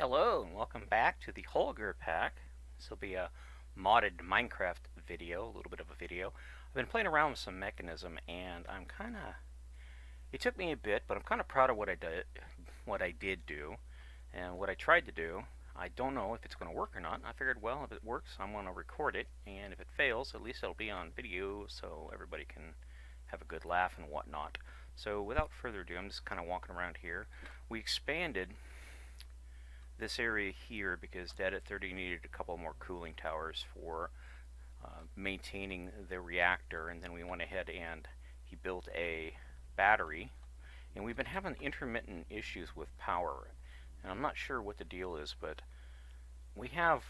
Hello and welcome back to the Holger Pack. This will be a modded Minecraft video, a little bit of a video. I've been playing around with some Mekanism and it took me a bit, but I'm kind of proud of what I did do and what I tried to do. I don't know if it's going to work or not. I figured, well, if it works, I'm going to record it, and if it fails, at least it'll be on video so everybody can have a good laugh and whatnot. So without further ado, I'm just kind of walking around here. We expanded this area here because Dead at 30 needed a couple more cooling towers for maintaining the reactor, and then we went ahead and he built a battery, and we've been having intermittent issues with power, and I'm not sure what the deal is, but we have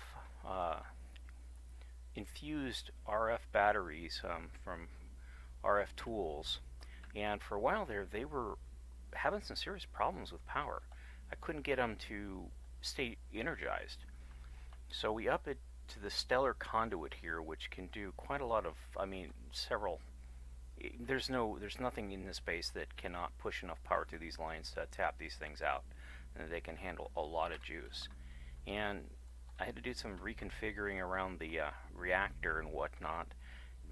infused RF batteries from RF tools, and for a while there they were having some serious problems with power. I couldn't get them to stay energized. So we up it to the stellar conduit here, which can do quite a lot of, there's nothing in this base that cannot push enough power through these lines to tap these things out, and they can handle a lot of juice. And I had to do some reconfiguring around the reactor and whatnot.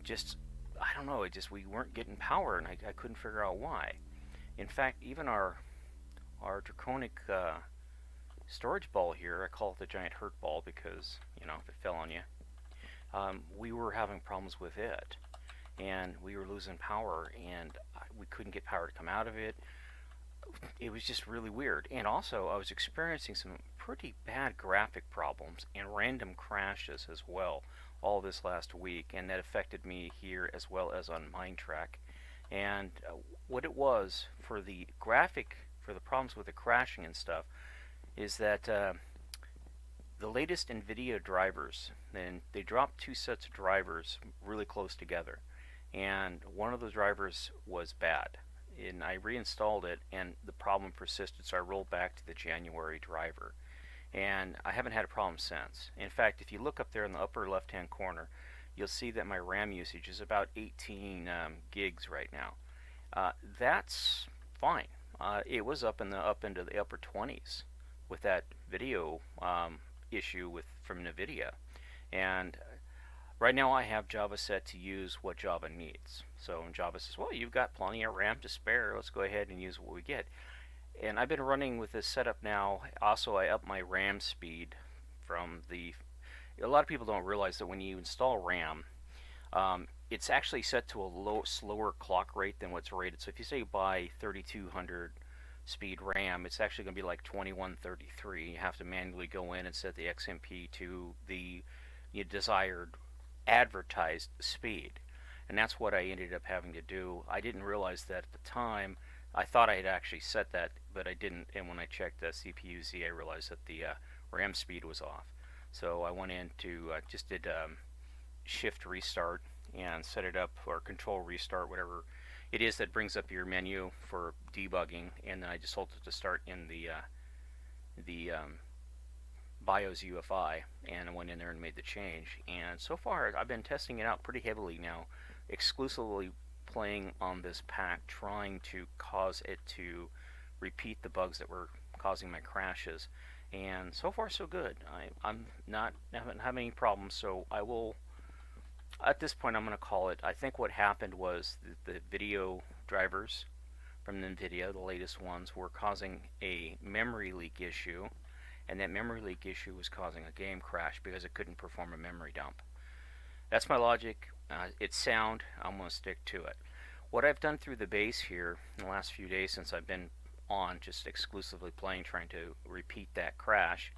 I don't know, we weren't getting power, and I couldn't figure out why. In fact, even our draconic storage ball here, I call it the giant hurt ball because, you know, if it fell on you, we were having problems with it, and we were losing power, and we couldn't get power to come out of it. It was just really weird. And also, I was experiencing some pretty bad graphic problems and random crashes as well all this last week, and that affected me here as well as on Mindtrack. And what it was for the problems with the crashing and stuff, is that the latest NVIDIA drivers, then they dropped two sets of drivers really close together, and one of the drivers was bad, and I reinstalled it and the problem persisted, so I rolled back to the January driver, and I haven't had a problem since. In fact, if you look up there in the upper left hand corner, you'll see that my RAM usage is about 18 gigs right now. That's fine. It was up into the upper 20s with that video issue from NVIDIA, and right now I have Java set to use what Java needs. So Java says, well, you've got plenty of RAM to spare, let's go ahead and use what we get. And I've been running with this setup now. Also, I up my RAM speed from a lot of people don't realize that when you install RAM, it's actually set to a slower clock rate than what's rated. So if you say buy 3200 speed RAM, it's actually going to be like 2133. You have to manually go in and set the XMP to the desired advertised speed, and that's what I ended up having to do. I didn't realize that at the time. I thought I had actually set that, but I didn't, and when I checked the CPU-Z, I realized that the RAM speed was off. So I went in to just did shift restart and set it up, or control restart, whatever it is that brings up your menu for debugging, and then I just told it to start in the BIOS UFI, and I went in there and made the change. And so far, I've been testing it out pretty heavily now, exclusively playing on this pack, trying to cause it to repeat the bugs that were causing my crashes. And so far, so good. I'm not haven't had any problems, so I will. At this point, I'm going to call it. I think what happened was the video drivers from NVIDIA, the latest ones, were causing a memory leak issue, and that memory leak issue was causing a game crash because it couldn't perform a memory dump. That's my logic. It's sound. I'm going to stick to it. What I've done through the base here in the last few days since I've been on just exclusively playing, trying to repeat that crash,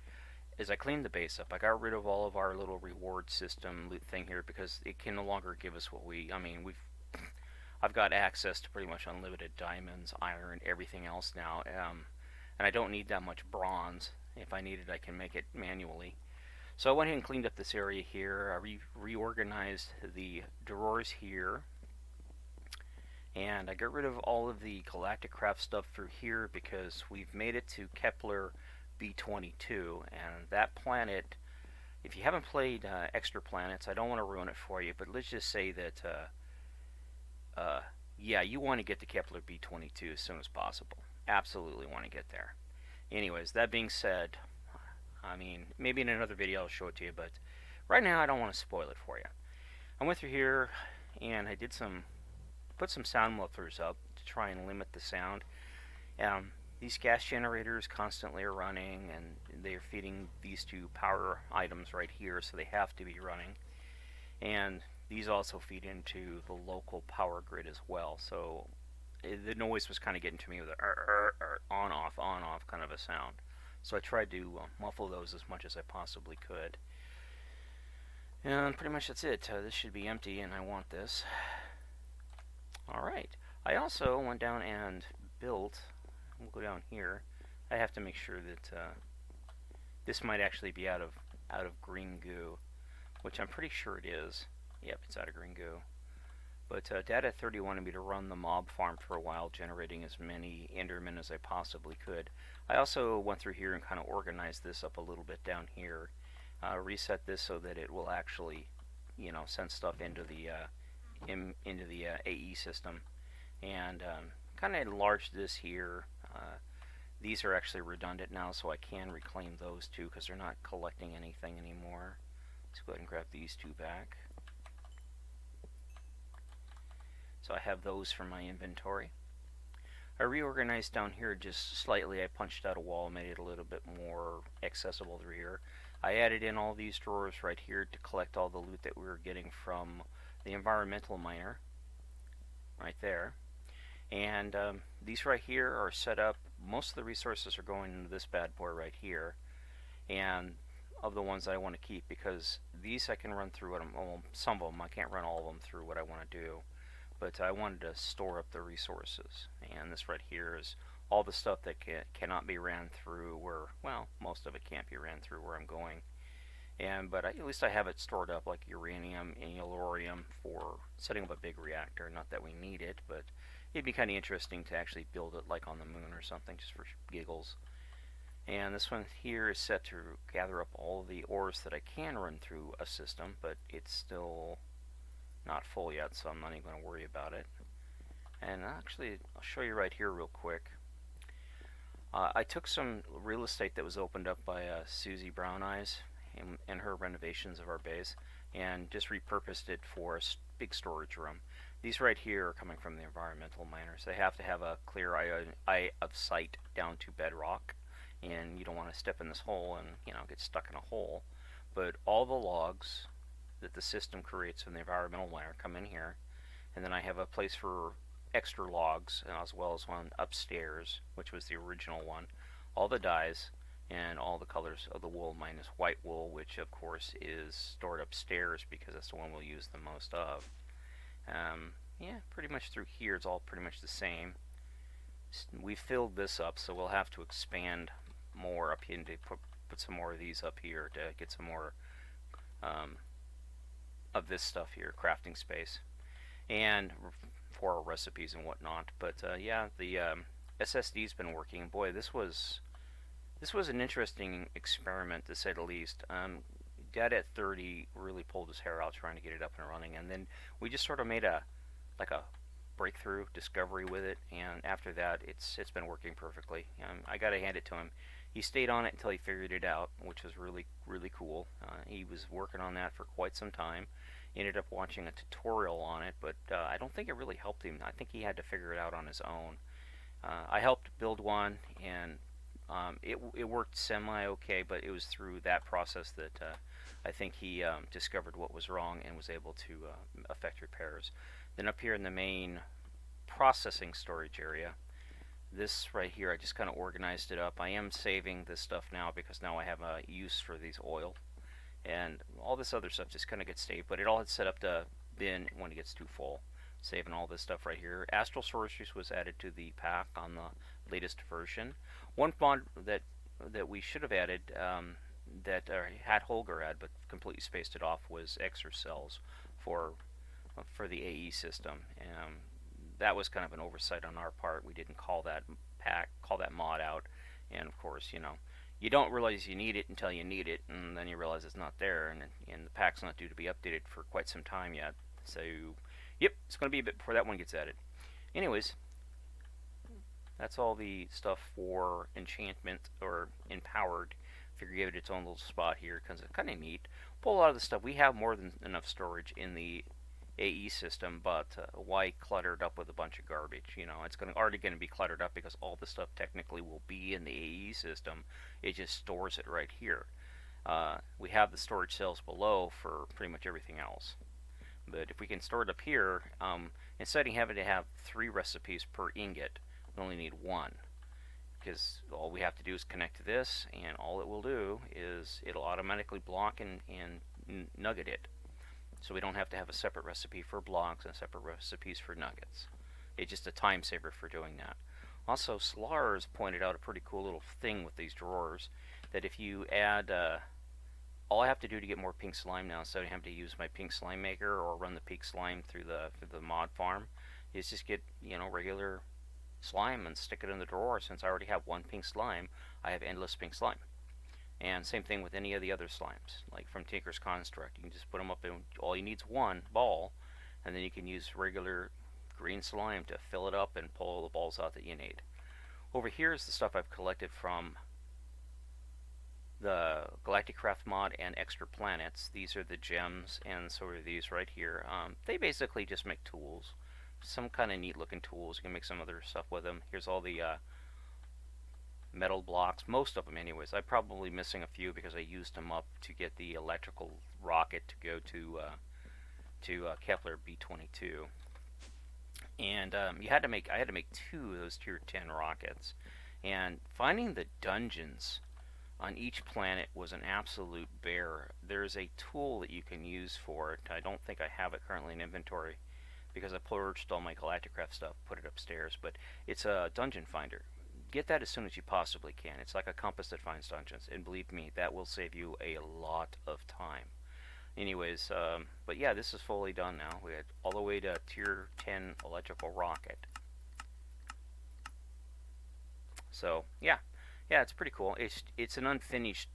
is I cleaned the base up. I got rid of all of our little reward system loot thing here because it can no longer give us what I've got access to pretty much unlimited diamonds, iron, everything else now, and I don't need that much bronze. If I need it, I can make it manually. So I went ahead and cleaned up this area here. I reorganized the drawers here, and I got rid of all of the Galactic Craft stuff through here because we've made it to Kepler B22, and that planet, if you haven't played Extra Planets, I don't want to ruin it for you, but let's just say that yeah, you want to get to Kepler B22 as soon as possible. Absolutely want to get there. Anyways, that being said, I mean, maybe in another video I'll show it to you, but right now I don't want to spoil it for you. I went through here and I did put some sound mufflers up to try and limit the sound. These gas generators constantly are running, and they're feeding these two power items right here, so they have to be running. And these also feed into the local power grid as well, so the noise was kind of getting to me with an on off kind of a sound. So I tried to muffle those as much as I possibly could. And pretty much that's it. This should be empty, and I want this. Alright. I also went down and built, we'll go down here. I have to make sure that this might actually be out of green goo, which I'm pretty sure it is. Yep, it's out of green goo. But Data 30 wanted me to run the mob farm for a while, generating as many Endermen as I possibly could. I also went through here and kind of organized this up a little bit down here. Reset this so that it will actually, you know, send stuff into the AE system, and kind of enlarged this here. These are actually redundant now, so I can reclaim those two because they're not collecting anything anymore. Let's go ahead and grab these two back. So I have those from my inventory. I reorganized down here just slightly. I punched out a wall, made it a little bit more accessible through here. I added in all these drawers right here to collect all the loot that we were getting from the environmental miner right there. And these right here are set up. Most of the resources are going into this bad boy right here, and of the ones I want to keep, because these I can run through what well, some of them. I can't run all of them through what I want to do, but I wanted to store up the resources. And this right here is all the stuff that cannot be ran through where, well, most of it can't be ran through where I'm going. But at least I have it stored up, like uranium and yellorium, for setting up a big reactor. Not that we need it, but it'd be kind of interesting to actually build it like on the moon or something, just for giggles. And this one here is set to gather up all the ores that I can run through a system, but it's still not full yet, so I'm not even going to worry about it. And actually, I'll show you right here real quick. I took some real estate that was opened up by Susie Brown Eyes in her renovations of our base, and just repurposed it for a big storage room. These right here are coming from the environmental miners. They have to have a clear eye of sight down to bedrock, and you don't want to step in this hole and, you know, get stuck in a hole. But all the logs that the system creates from the environmental miner come in here, and then I have a place for extra logs, as well as one upstairs, which was the original one. All the dyes and all the colors of the wool minus white wool, which of course is stored upstairs because that's the one we'll use the most of. Yeah, pretty much through here it's all pretty much the same. We filled this up, so we'll have to expand more up here and put some more of these up here to get some more of this stuff here, crafting space, and for our recipes and whatnot. But yeah, the SSD's been working. Boy, this was an interesting experiment, to say the least. Dad at 30 really pulled his hair out trying to get it up and running, and then we just sort of made a breakthrough discovery with it, and after that it's been working perfectly. I gotta hand it to him. He stayed on it until he figured it out, which was really cool. He was working on that for quite some time. Ended up watching a tutorial on it, but I don't think it really helped him. I think he had to figure it out on his own. I helped build one, and it worked semi-okay, but it was through that process that I think he discovered what was wrong and was able to effect repairs. Then up here in the main processing storage area, this right here, I just kind of organized it up. I am saving this stuff now because now I have a use for these oil. And all this other stuff just kind of gets saved, but it all had set up to bin when it gets too full. Saving all this stuff right here. Astral Sorceries was added to the pack on the latest version. One mod that we should have added, that had Holger add, but completely spaced it off, was Exocells for the AE system. That was kind of an oversight on our part. We didn't call that mod out, and of course, you know, you don't realize you need it until you need it, and then you realize it's not there, and the pack's not due to be updated for quite some time yet. So, yep, it's going to be a bit before that one gets added. Anyways, that's all the stuff for enchantment or empowered figure give it its own little spot here because it's kind of neat. Pull a lot of the stuff. We have more than enough storage in the AE system, but why clutter it up with a bunch of garbage? You know, it's already going to be cluttered up because all the stuff technically will be in the AE system. It just stores it right here. We have the storage cells below for pretty much everything else. But if we can store it up here, instead of having to have 3 recipes per ingot, we only need 1. Because all we have to do is connect to this, and all it will do is it'll automatically block and nugget it. So we don't have to have a separate recipe for blocks and separate recipes for nuggets. It's just a time saver for doing that. Also, Slars pointed out a pretty cool little thing with these drawers, that if you add, all I have to do to get more pink slime now, instead of having to use my pink slime maker or run the pink slime through the mod farm, is just get, you know, regular slime and stick it in the drawer. Since I already have 1 pink slime, I have endless pink slime. And same thing with any of the other slimes, like from Tinker's Construct. You can just put them up in, all you need is 1 ball, and then you can use regular green slime to fill it up and pull the balls out that you need. Over here is the stuff I've collected from the Galactic Craft mod and Extra Planets. These are the gems, and so are these right here. They basically just make tools. Some kind of neat looking tools. You can make some other stuff with them. Here's all the metal blocks, most of them anyways. I'm probably missing a few because I used them up to get the electrical rocket to go to Kepler B22. And I had to make 2 of those tier 10 rockets. And finding the dungeons on each planet was an absolute bear. There's a tool that you can use for it. I don't think I have it currently in inventory because I purged all my Galacticraft stuff, put it upstairs, but it's a dungeon finder. Get that as soon as you possibly can. It's like a compass that finds dungeons, and believe me, that will save you a lot of time. Anyways, but yeah, this is fully done now. We had all the way to tier 10 electrical rocket. So yeah, it's pretty cool. It's an unfinished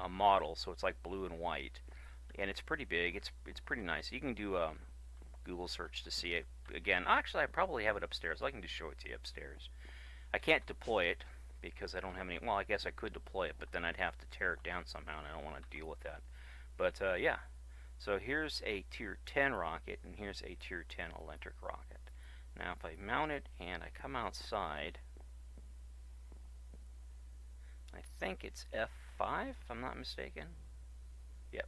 model, so it's like blue and white, and it's pretty big. It's pretty nice. You can do a Google search to see it. Again, actually, I probably have it upstairs. I can just show it to you upstairs. I can't deploy it because I don't have any. Well, I guess I could deploy it, but then I'd have to tear it down somehow, and I don't want to deal with that. But yeah, so here's a tier 10 rocket, and here's a tier 10 electric rocket. Now, if I mount it and I come outside, I think it's F5, if I'm not mistaken. Yep.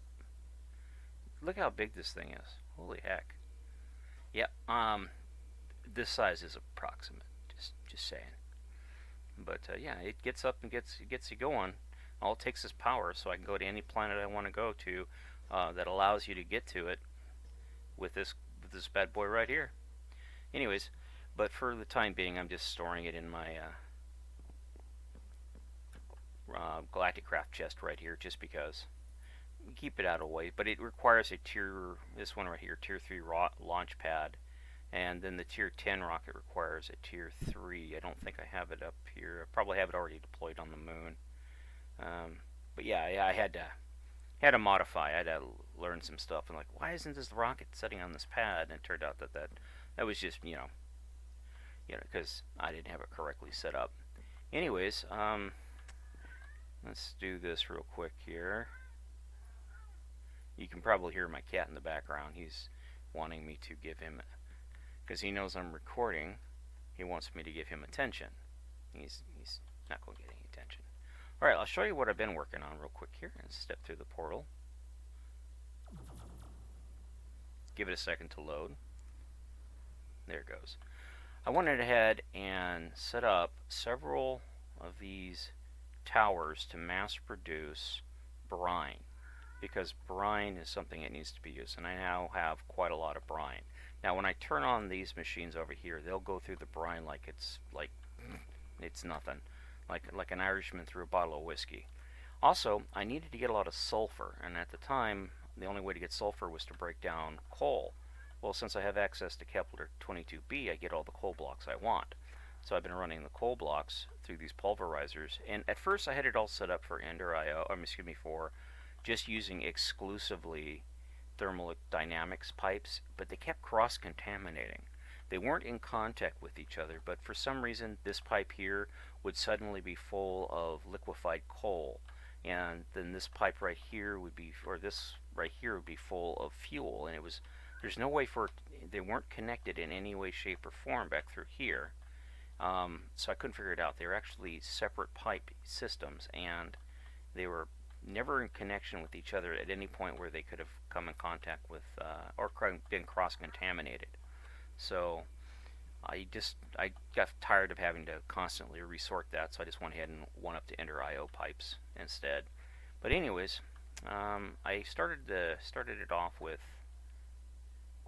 Look how big this thing is. Holy heck. Yep. This size is approximate. Just saying. But yeah, it gets up and gets you going. All it takes is power, so I can go to any planet I want to go to that allows you to get to it with this bad boy right here. Anyways, but for the time being, I'm just storing it in my Galactic Craft chest right here, just because. Keep it out of the way, but it requires a this one right here, tier 3 launch pad. And then the tier 10 rocket requires a tier 3. I don't think I have it up here. I probably have it already deployed on the moon. But yeah, I had to modify. I had to learn some stuff. And like, why isn't this rocket sitting on this pad? And it turned out that was just because I didn't have it correctly set up. Anyways, let's do this real quick here. You can probably hear my cat in the background. He's wanting me to give him, because he knows I'm recording, he wants me to give him attention. He's not going to get any attention. Alright, I'll show you what I've been working on real quick here, and step through the portal. Give it a second to load. There it goes. I went ahead and set up several of these towers to mass produce brine, because brine is something that needs to be used, and I now have quite a lot of brine. Now when I turn on these machines over here, they'll go through the brine like it's nothing, like an Irishman through a bottle of whiskey. Also, I needed to get a lot of sulfur, and at the time the only way to get sulfur was to break down coal. Well, since I have access to Kepler 22b, I get all the coal blocks I want. So I've been running the coal blocks through these pulverizers, and at first I had it all set up for Ender IO, for just using exclusively thermodynamics pipes, but they kept cross-contaminating. they weren't in contact with each other, but for some reason this pipe here would suddenly be full of liquefied coal, and then this pipe right here would be, or this right here would be full of fuel, and there's no way for they weren't connected in any way, shape, or form back through here. So I couldn't figure it out. They were actually separate pipe systems, and they were never in connection with each other at any point where they could have come in contact with or been cross-contaminated. So I got tired of having to constantly resort that, so I just went ahead and went up to ender IO pipes instead. But anyways, I started it off with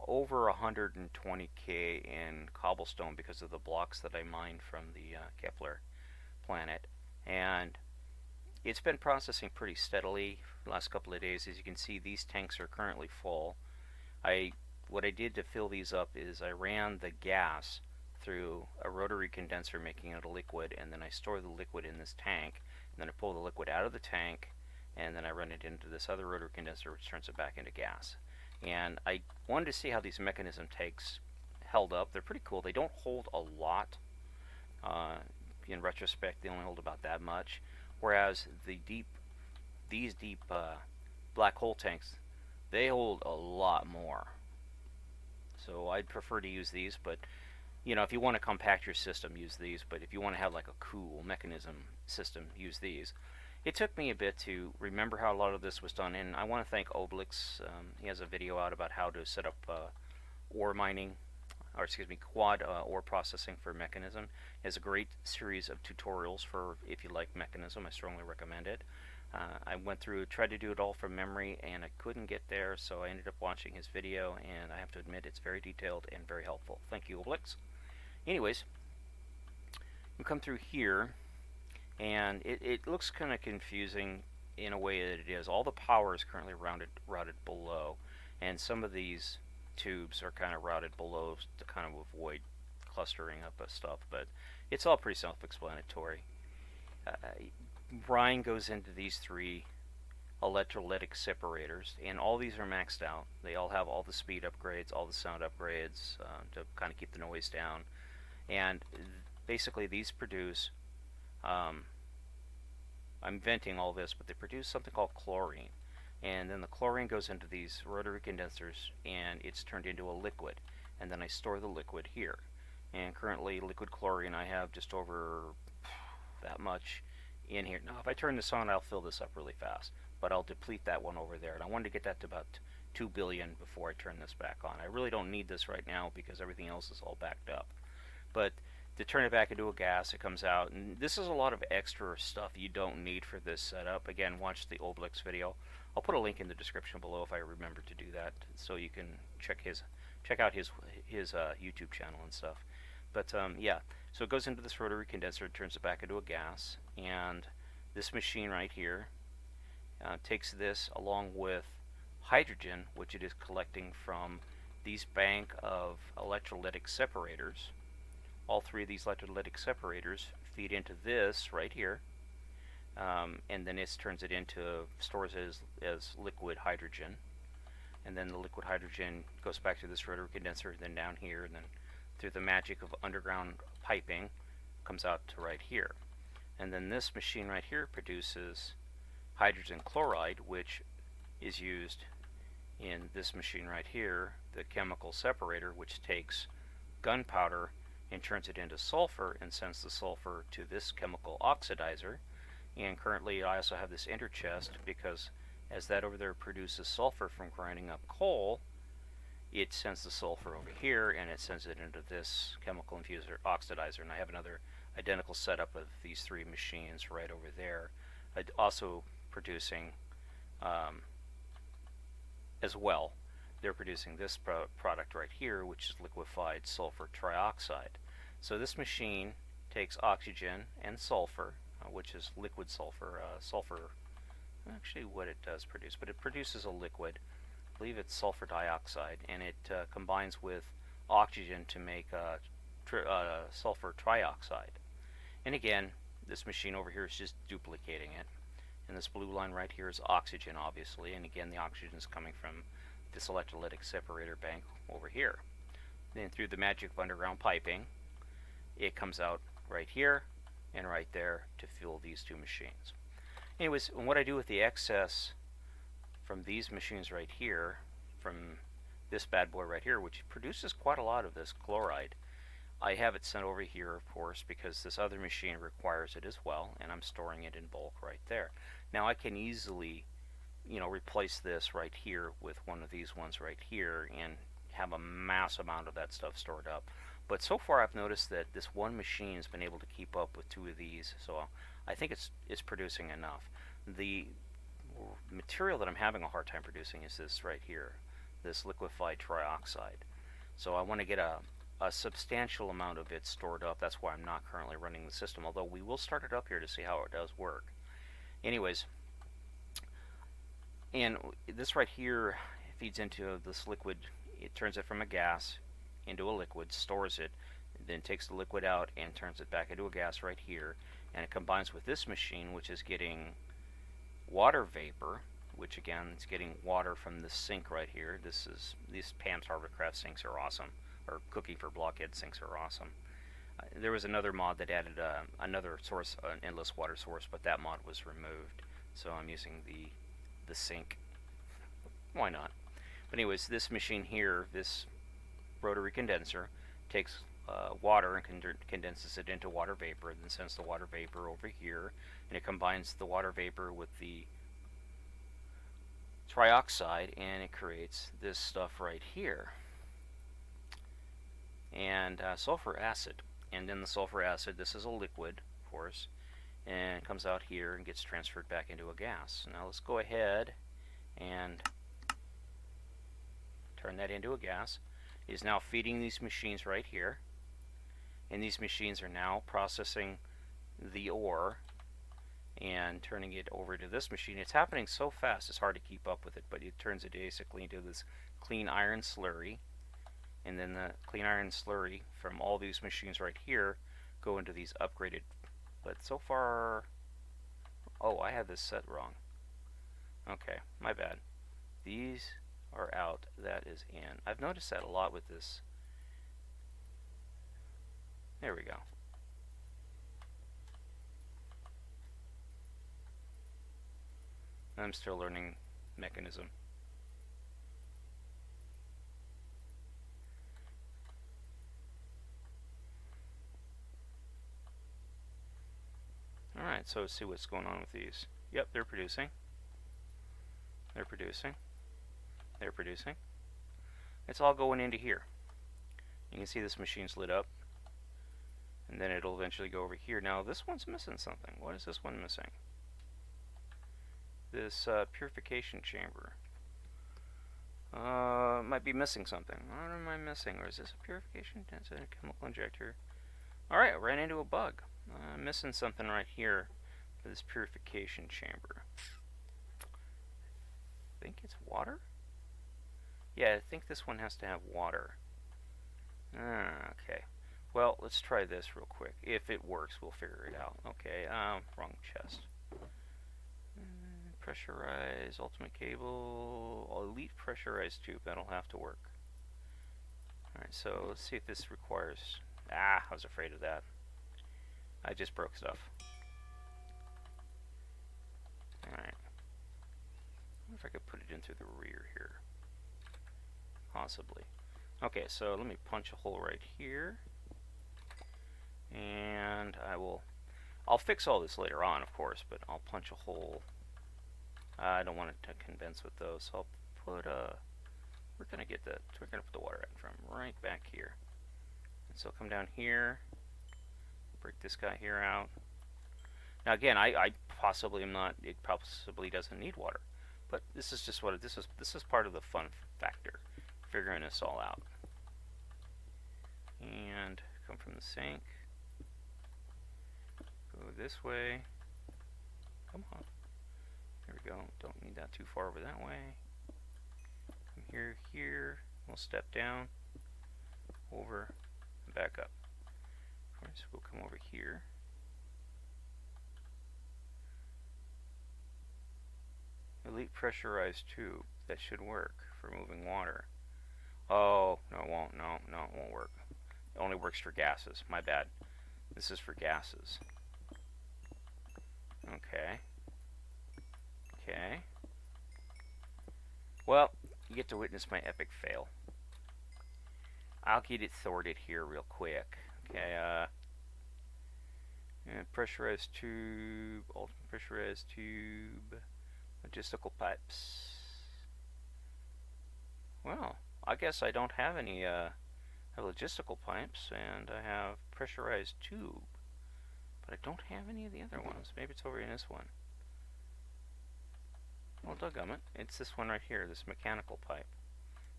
over 120k in cobblestone because of the blocks that I mined from the Kepler planet, and it's been processing pretty steadily the last couple of days. As you can see, these tanks are currently full. What I did to fill these up is I ran the gas through a rotary condenser, making it a liquid, and then I store the liquid in this tank, and then I pull the liquid out of the tank, and then I run it into this other rotary condenser, which turns it back into gas. And I wanted to see how these Mekanism tanks held up. They're pretty cool. They don't hold a lot. In retrospect, they only hold about that much. Whereas these deep black hole tanks, they hold a lot more. So I'd prefer to use these, but you know, if you want to compact your system, use these. But if you want to have like a cool Mekanism system, use these. It took me a bit to remember how a lot of this was done, and I want to thank Obelix. He has a video out about how to set up ore mining, or excuse me, quad ore processing for Mekanism. He has a great series of tutorials for if you like Mekanism. I strongly recommend it. I went through, tried to do it all from memory, and I couldn't get there, so I ended up watching his video, and I have to admit it's very detailed and very helpful. Thank you, Obelix. Anyways, we come through here, and it looks kind of confusing in a way that it is. All the power is currently routed below, and some of these tubes are kind of routed below to kind of avoid clustering up of stuff, but it's all pretty self-explanatory. Brine goes into these three electrolytic separators, and all these are maxed out. They all have all the speed upgrades, all the sound upgrades to kind of keep the noise down, and basically these produce I'm venting all this, but they produce something called chlorine, and then the chlorine goes into these rotary condensers and it's turned into a liquid, and then I store the liquid here. And currently liquid chlorine, I have just over that much in here. Now if I turn this on, I'll fill this up really fast, but I'll deplete that one over there, and I wanted to get that to about 2 billion before I turn this back on. I really don't need this right now because everything else is all backed up, but to turn it back into a gas, it comes out, and this is a lot of extra stuff you don't need for this setup. Again, watch the Obelix video. I'll put a link in the description below if I remember to do that, so you can check out his YouTube channel and stuff. But yeah, so it goes into this rotary condenser, it turns it back into a gas, and this machine right here takes this along with hydrogen, which it is collecting from these bank of electrolytic separators. All three of these electrolytic separators feed into this right here, and then it turns it into, stores it as liquid hydrogen, and then the liquid hydrogen goes back to this rotary condenser, then down here, and then through the magic of underground piping comes out to right here. And then this machine right here produces hydrogen chloride, which is used in this machine right here, the chemical separator, which takes gunpowder and turns it into sulfur and sends the sulfur to this chemical oxidizer. And currently I also have this ender chest because as that over there produces sulfur from grinding up coal, it sends the sulfur over here and it sends it into this chemical infuser oxidizer. And I have another identical setup of these three machines right over there, also producing as well. They're producing this product right here, which is liquefied sulfur trioxide. So this machine takes oxygen and sulfur, which is liquid sulfur. Actually what it does produce, but it produces a liquid. I believe it's sulfur dioxide, and it combines with oxygen to make sulfur trioxide. And again, this machine over here is just duplicating it. And this blue line right here is oxygen, obviously, and again the oxygen is coming from this electrolytic separator bank over here. then through the magic of underground piping, it comes out right here and right there to fuel these two machines. Anyways, what I do with the excess from these machines right here, from this bad boy right here, which produces quite a lot of this chloride, I have it sent over here, of course, because this other machine requires it as well, and I'm storing it in bulk right there. Now I can easily, replace this right here with one of these ones right here and have a mass amount of that stuff stored up. But so far I've noticed that this one machine has been able to keep up with two of these, so I think it's producing enough. The material that I'm having a hard time producing is this right here, this liquefied trioxide. So I want to get a substantial amount of it stored up. That's why I'm not currently running the system, although we will start it up here to see how it does work. Anyways, and this right here feeds into this liquid. It turns it from a gas into a liquid, stores it, then takes the liquid out and turns it back into a gas right here, and it combines with this machine, which is getting water vapor, which again is getting water from this sink right here. These Pam's Hovercraft sinks are awesome, or Cooking for Blockhead sinks are awesome. There was another mod that added another source, an endless water source, but that mod was removed, so I'm using the sink. Why not? But anyways, this machine here, this rotary condenser, takes water and condenses it into water vapor, and then sends the water vapor over here, and it combines the water vapor with the trioxide, and it creates this stuff right here, and sulfur acid. And then the sulfur acid, this is a liquid, of course, and it comes out here and gets transferred back into a gas. Now let's go ahead and turn that into a gas. It is now feeding these machines right here, and these machines are now processing the ore and turning it over to this machine. It's happening so fast it's hard to keep up with it, but it turns it basically into this clean iron slurry, and then the clean iron slurry from all these machines right here go into these upgraded. But so far, oh, I had this set wrong. Okay, my bad. These are out, that is in. I've noticed that a lot with this. There we go. I'm still learning Mekanism. Alright, so let's see what's going on with these. Yep, they're producing. They're producing. They're producing. It's all going into here. You can see this machine's lit up, and then it'll eventually go over here. Now this one's missing something. What is this one missing? This purification chamber. Might be missing something. What am I missing? Or is this a purification? That's a chemical injector. Alright, I ran into a bug. I'm missing something right here for this purification chamber. I think it's water? Yeah, I think this one has to have water. Okay. Well, let's try this real quick. If it works, we'll figure it out. Okay, wrong chest. Pressurized, ultimate cable, elite pressurized tube. That'll have to work. Alright, so let's see if this requires... I was afraid of that. I just broke stuff. Alright. I wonder if I could put it in through the rear here. Possibly. Okay, so let me punch a hole right here. And I'll fix all this later on, of course, but I'll punch a hole. I don't want it to condense with those, so I'll put we're gonna put the water out from right back here. And so come down here, break this guy here out. Now again, I possibly am not, it possibly doesn't need water, but this is just what this is part of the fun factor, figuring this all out. And come from the sink, go this way, come on, there we go, don't need that too far over that way, come here, we'll step down, over, and back up. Of course, we'll come over here, elite pressurized tube, that should work for moving water. Oh, no, it won't. No, no, it won't work. It only works for gases. My bad. This is for gases. Okay. Okay. Well, you get to witness my epic fail. I'll get it sorted here real quick. Okay, pressurized tube, ultimate pressurized tube, logistical pipes. Well, I guess I don't have any logistical pipes, and I have pressurized tube, but I don't have any of the other ones. Maybe it's over in this one. Well, doggone it, it's this one right here, this mechanical pipe.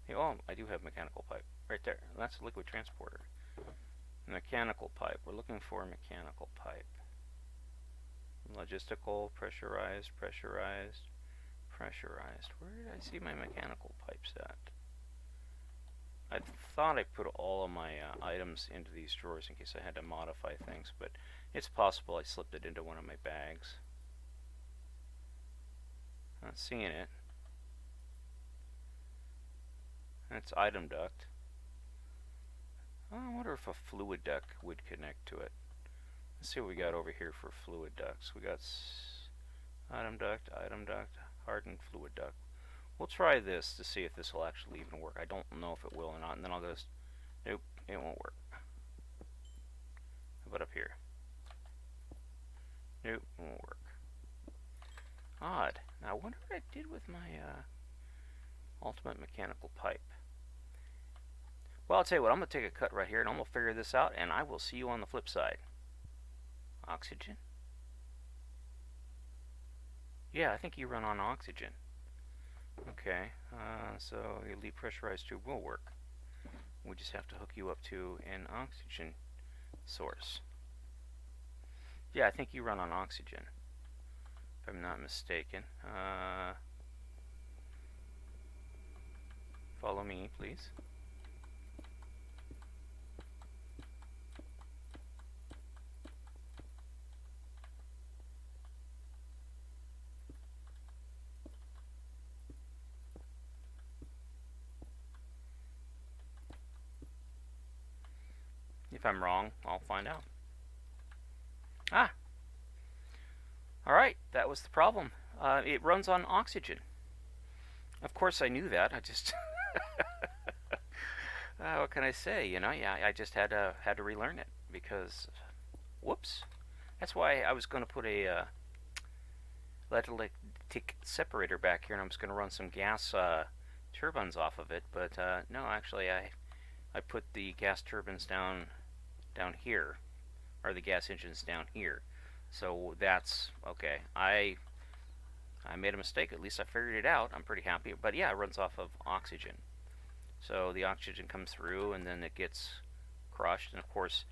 Hey, oh, I do have mechanical pipe right there. That's a liquid transporter. Mechanical pipe. We're looking for a mechanical pipe. Logistical, pressurized, pressurized, pressurized. Where did I see my mechanical pipes at? I thought I put all of my items into these drawers in case I had to modify things, but it's possible I slipped it into one of my bags. Not seeing it. That's item duct. I wonder if a fluid duct would connect to it. Let's see what we got over here for fluid ducts. We got item duct, hardened fluid duct. We'll try this to see if this will actually even work. I don't know if it will or not, and then I'll go, nope, it won't work. How about up here? Nope, it won't work. Odd. Now I wonder what I did with my ultimate mechanical pipe. Well, I'll tell you what, I'm going to take a cut right here, and I'm going to figure this out, and I will see you on the flip side. Oxygen? Yeah, I think you run on oxygen. Okay, so the elite pressurized tube will work. We just have to hook you up to an oxygen source. Yeah, I think you run on oxygen, if I'm not mistaken. Follow me, please. If I'm wrong, I'll find out. Ah! Alright, that was the problem. It runs on oxygen. Of course I knew that, I just... what can I say, you know? Yeah, I just had to relearn it, because... Whoops. That's why I was going to put a catalytic separator back here, and I was going to run some gas turbines off of it, but no, actually I put the gas turbines down here, or the gas engines down here. So that's okay. I made a mistake. At least I figured it out. I'm pretty happy. But yeah, it runs off of oxygen. So the oxygen comes through, and then it gets crushed. And of course,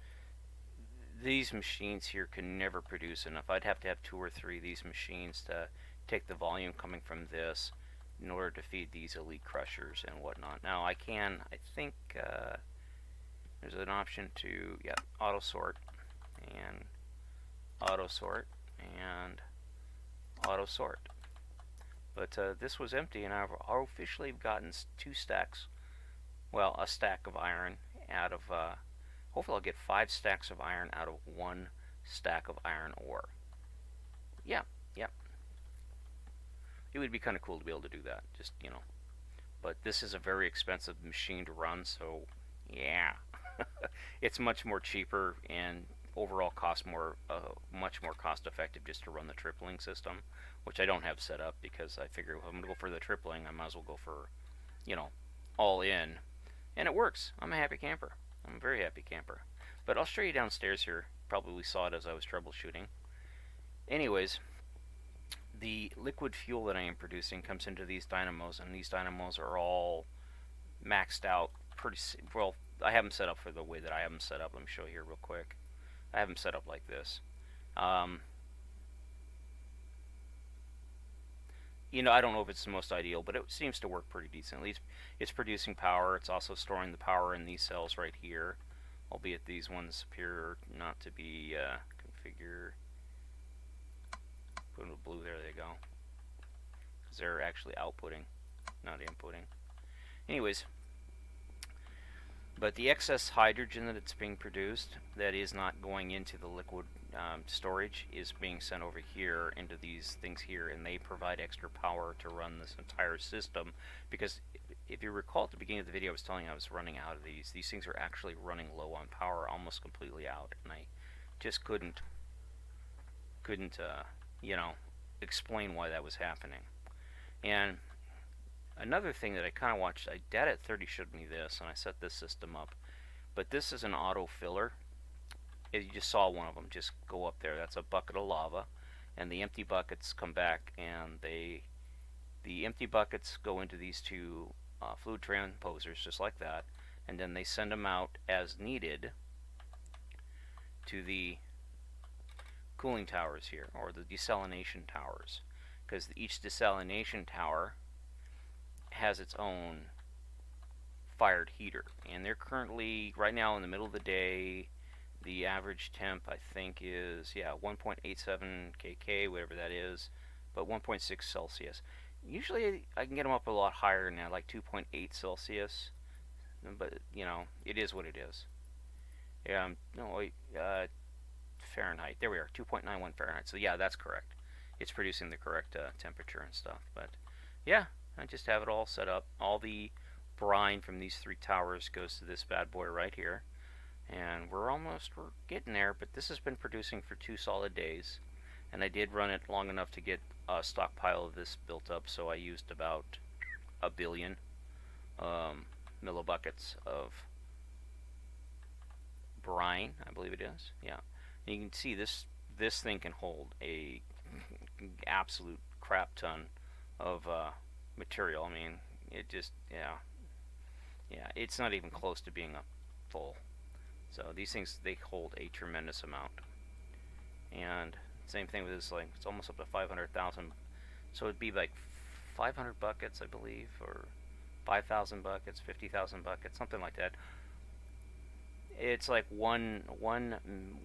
these machines here can never produce enough. I'd have to have 2 or 3 of these machines to take the volume coming from this in order to feed these elite crushers and whatnot. Now I think there's an option to, yeah, auto sort and auto sort and auto sort. But this was empty, and I've officially gotten 2 stacks, well, a stack of iron out of, hopefully I'll get 5 stacks of iron out of 1 stack of iron ore. Yeah, yeah. It would be kind of cool to be able to do that, just, you know. But this is a very expensive machine to run, so yeah. It's much more cheaper and overall cost more, much more cost effective just to run the tripling system, which I don't have set up because I figure if I'm going to go for the tripling, I might as well go for, you know, all in. And it works. I'm a happy camper. I'm a very happy camper. But I'll show you downstairs here. Probably saw it as I was troubleshooting. Anyways, the liquid fuel that I am producing comes into these dynamos, and these dynamos are all maxed out pretty well. I have them set up for the way that I have them set up. Let me show you here real quick. I have them set up like this. You know, I don't know if it's the most ideal, but it seems to work pretty decently. It's producing power. It's also storing the power in these cells right here, albeit these ones appear not to be configured. Put in blue, there they go. Because they're actually outputting, not inputting. Anyways, But the excess hydrogen that it's being produced, that is not going into the liquid storage, is being sent over here into these things here, and they provide extra power to run this entire system. Because if you recall at the beginning of the video, I was telling you I was running out of these. These things are actually running low on power, almost completely out, and I just couldn't you know, explain why that was happening. And another thing that I kind of watched, Dad@30 showed me this, and I set this system up. But this is an auto filler. You just saw one of them just go up there. That's a bucket of lava, and the empty buckets come back, and the empty buckets go into these two fluid transposers, just like that, and then they send them out as needed to the cooling towers here, or the desalination towers, because each desalination tower has its own fired heater, and they're currently right now in the middle of the day. The average temp, I think, is 1.87 kk, whatever that is, but 1.6 Celsius. Usually I can get them up a lot higher than that, like 2.8 Celsius, but you know, it is what it is. Fahrenheit. There we are, 2.91 Fahrenheit. So yeah, that's correct. It's producing the correct temperature and stuff. But yeah, I just have it all set up. All the brine from these three towers goes to this bad boy right here. And we're getting there, but this has been producing for 2 solid days. And I did run it long enough to get a stockpile of this built up, so I used about 1 billion millibuckets of brine, I believe it is. Yeah. And you can see this thing can hold a absolute crap ton of material. I mean, it just, yeah, it's not even close to being full. So these things, they hold a tremendous amount. And same thing with this, like, it's almost up to 500,000. So it'd be like 500 buckets, I believe, or 5,000 buckets, 50,000 buckets, something like that. It's like 1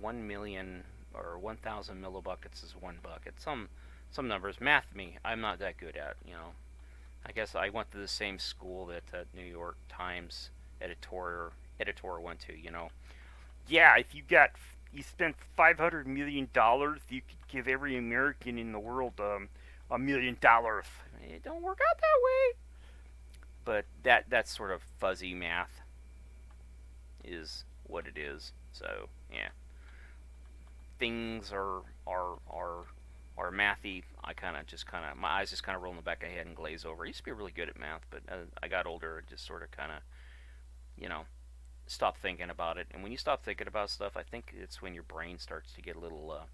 million or 1,000 millibuckets is 1 bucket. Some numbers. Math me, I'm not that good at, you know. I guess I went to the same school that New York Times editor went to, you know. Yeah, if you spent $500 million, you could give every American in the world $1 million. It don't work out that way. But that's sort of fuzzy math is what it is. So yeah, things are mathy. My eyes just kind of roll in the back of my head and glaze over. I used to be really good at math, but as I got older, it just sort of kind of, you know, stop thinking about it. And when you stop thinking about stuff, I think it's when your brain starts to get a little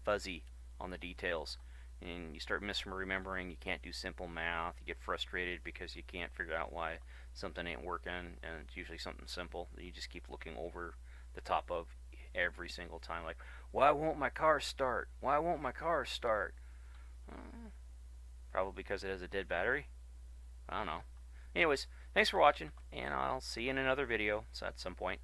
fuzzy on the details, and you start misremembering. You can't do simple math. You get frustrated because you can't figure out why something ain't working, and it's usually something simple that you just keep looking over the top of every single time. Like, why won't my car start? Why won't my car start? Probably because it has a dead battery. I don't know. Anyways, thanks for watching, and I'll see you in another video at some point.